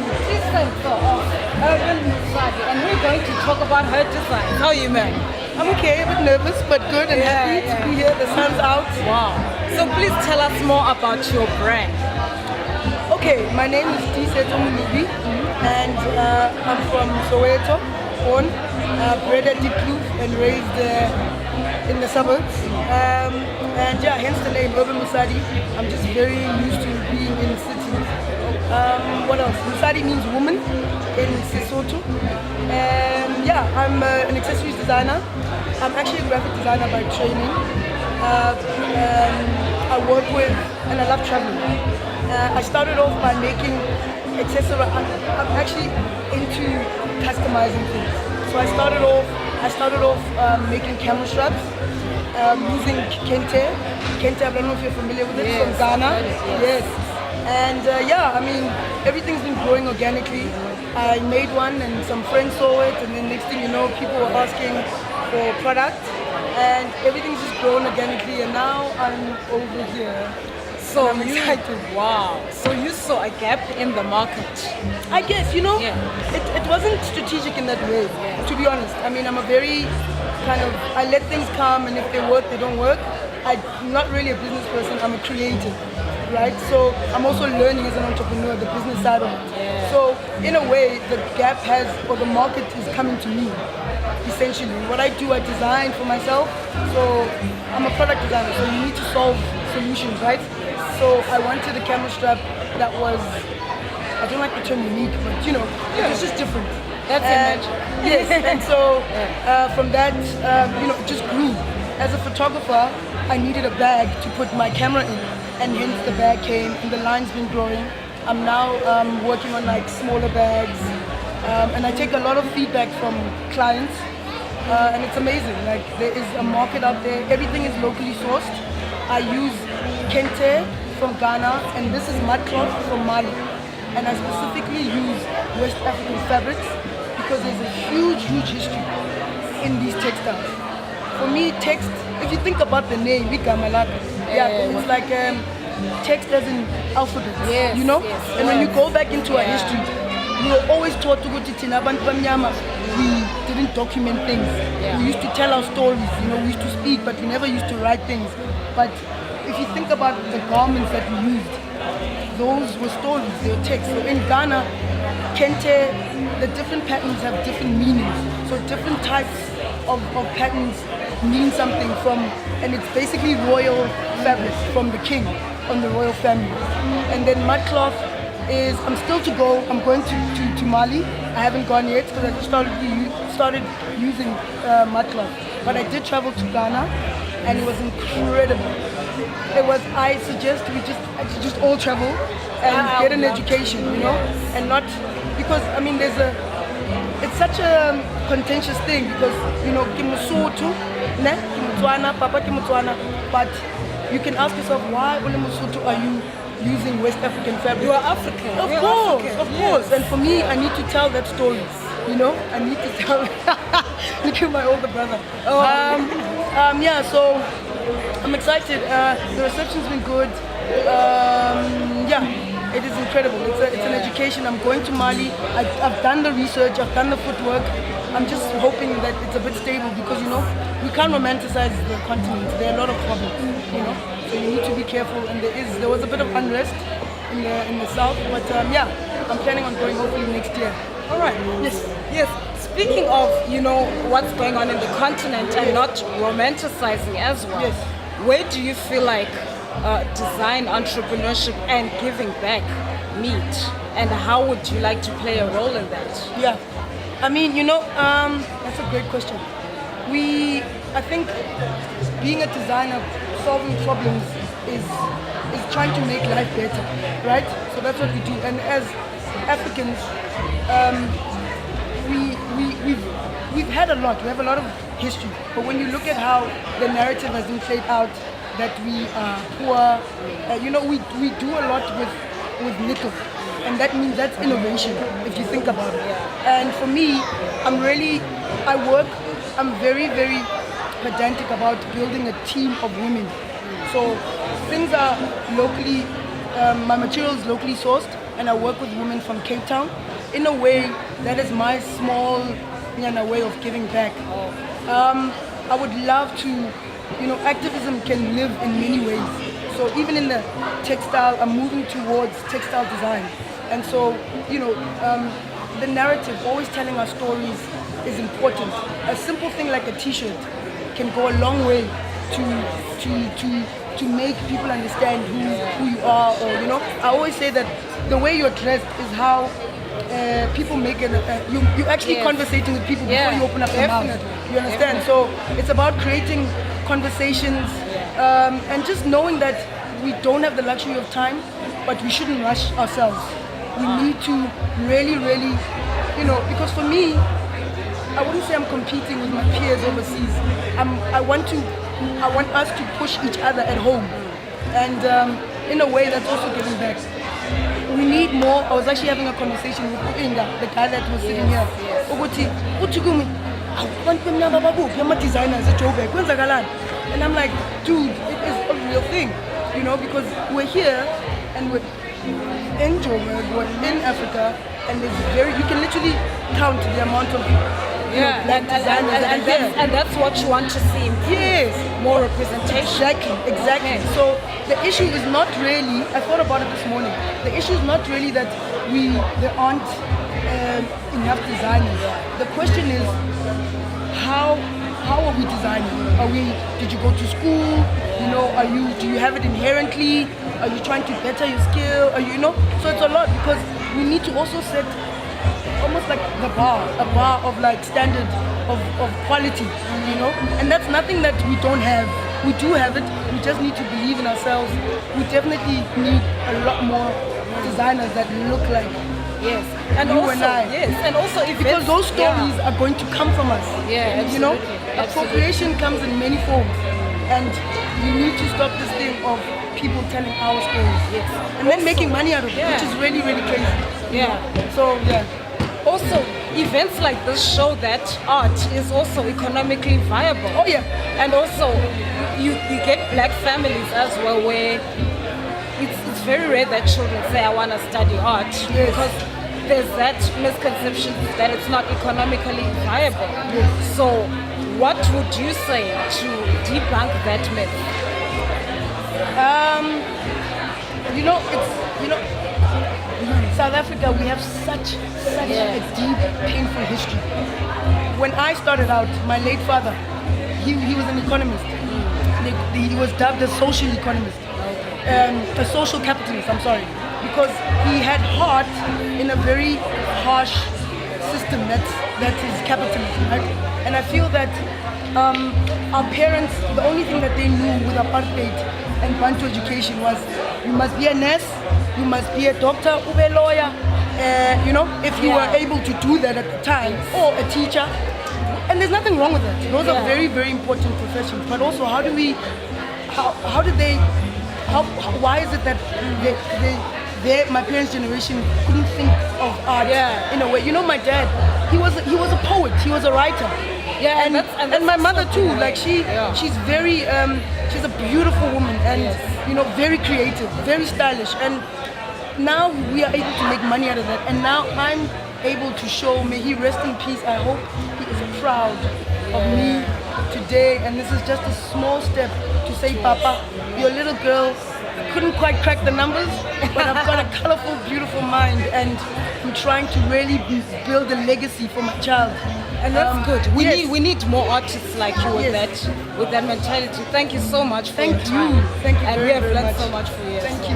to Tiisetso of Urban Motswako, and we're going to talk about her design. How are you, man? I'm okay, a bit nervous, but good and happy to be here. The sun's out. Wow. So please tell us more about your brand. Okay, my name is Tiisetso and I'm from Soweto, born, bred at Diepkloof and raised in the suburbs. And yeah, hence the name Urban Musadi. I'm just very used to being in cities. What else? Musadi means woman in Sesotho. And yeah, I'm an accessories designer. I'm actually a graphic designer by training. I work with, and I love traveling. I started off by making accessories. I'm actually into customizing things. So I started off making camera straps using Kente. Kente, I don't know if you're familiar with it, from Ghana. Yes. And yeah, I mean, everything's been growing organically. I made one and some friends saw it, and then next thing you know, people were asking for product, and everything's just grown organically, and now I'm over here. So I'm excited. Wow. So you saw a gap in the market. I guess, you know, it wasn't strategic in that way, to be honest. I mean, I'm a very I let things come, and if they work, they don't work. I'm not really a business person, I'm a creative, right? So I'm also learning as an entrepreneur, the business side of it. So in a way, the gap or the market is coming to me, essentially. What I do, I design for myself. So I'm a product designer, so you need to solve solutions, right? So I wanted a camera strap that was, I don't like the term unique, but you know, it's just different. That's image. Yes, and so from that, you know, it just grew. As a photographer, I needed a bag to put my camera in, and hence the bag came, and the line's been growing. I'm now working on like smaller bags, and I take a lot of feedback from clients, and it's amazing. Like there is a market out there. Everything is locally sourced. I use Kente from Ghana, and this is mud cloth from Mali, and I specifically use West African fabrics because there's a huge history in these textiles. For me, text, if you think about the name, it's like text as in alphabet, you know? And when you go back into our history, we were always taught to go to Tinaban Pamyama. We didn't document things. We used to tell our stories, you know, we used to speak, but we never used to write things. But if you think about the garments that we used, those were stories, they were texts. So in Ghana, Kente, the different patterns have different meanings. So different types of patterns mean something and it's basically royal fabric from the king on the royal family. And then mud cloth is, I'm still to go, I'm going to Mali. I haven't gone yet because I just started using mud cloth. But I did travel to Ghana and it was incredible. I suggest we just all travel and get an education, you know, and not, because I mean it's such a contentious thing because, you know, but you can ask yourself, why are you using West African fabric? You are African. Of course. And for me, I need to tell that story, you know, I need to tell, look at my older brother. Yeah, so I'm excited. The reception's been good. Yeah. It is incredible. It's an education. I'm going to Mali. I've done the research. I've done the footwork. I'm just hoping that it's a bit stable because, you know, we can't romanticize the continent. There are a lot of problems, you know. So you need to be careful. And there was a bit of unrest in the south. But yeah, I'm planning on going hopefully next year. All right. Yes. Speaking of, you know, what's going on in the continent and not romanticizing as well. Yes. Where do you feel like design, entrepreneurship and giving back meet, and how would you like to play a role in that? Yeah, I mean, you know, that's a great question. I think being a designer, solving problems is trying to make life better, right? So that's what we do. And as Africans, we've had a lot. We have a lot of history. But when you look at how the narrative has been played out, that we are poor, you know, we do a lot with little, and that means that's innovation if you think about it. And for me, I'm very pedantic about building a team of women. So things are locally, my material is locally sourced. and I work with women from Cape Town. In a way, that is my small way of giving back. I would love to, activism can live in many ways. So even in the textile, I'm moving towards textile design. And so, the narrative, always telling our stories is important. A simple thing like a t-shirt can go a long way to make people understand who you are, or I always say that the way you're dressed is how people make it. You're actually conversating with people before you open up your mouth. You understand? So it's about creating conversations and just knowing that we don't have the luxury of time, but we shouldn't rush ourselves. We need to really, because for me, I wouldn't say I'm competing with my peers overseas. I want us to push each other at home, and in a way that's also giving back. We need more. I was actually having a conversation with Inga, the guy that was sitting here. I'm a designer, it's a Joburg. And I'm like, dude, it is a real thing, because we're here and we're in Joburg, we're in Africa, and you can literally count the amount of black designers that are here. And that's what you want to see. Yes. More representation. Exactly. Okay. So the issue is not really, I thought about it this morning, the issue is not really that there aren't enough designers. The question is, how are we designing? Did you go to school? Do you have it inherently? Are you trying to better your skill? So it's a lot, because we need to also set almost like a bar of like standard of quality, and that's nothing that we don't have. We do have it, we just need to believe in ourselves. We definitely need a lot more designers that look like and you also, and I. Yes, and also because those stories are going to come from us. Yeah, absolutely. Appropriation comes in many forms, and we need to stop this thing of people telling our stories, and then making money out of it, which is really, really crazy. So also, events like this show that art is also economically viable. Oh yeah. And also, you get black families as well, where it's very rare that children say, I want to study art, because there's that misconception that it's not economically viable. So what would you say to debunk that myth? South Africa, we have such a deep, painful history. When I started out, my late father, he was an economist. He was dubbed a social economist, a social capitalist, because he had heart in a very harsh system that is capitalism, right? And I feel that our parents, the only thing that they knew with apartheid and Bantu education was, you must be a nurse, you must be a doctor, ube a lawyer, if you were able to do that at the time, or a teacher. And there's nothing wrong with that. Those are very, very important professions. But also, why is it that my parents' generation couldn't think of art in a way? My dad, he was a poet, he was a writer. And my mother too. Like she's very, she's a beautiful woman, and very creative, very stylish. And now we are able to make money out of that. And now I'm able to show. May he rest in peace. I hope he is proud of me today. And this is just a small step to say, Papa, your little girl couldn't quite crack the numbers, but I've got a colorful, beautiful mind, and I'm trying to really build a legacy for my child. And that's good. We need more artists like you with that mentality. Thank you so much for your time. Thank you and very, we have very learned much. so much from you. Thank you.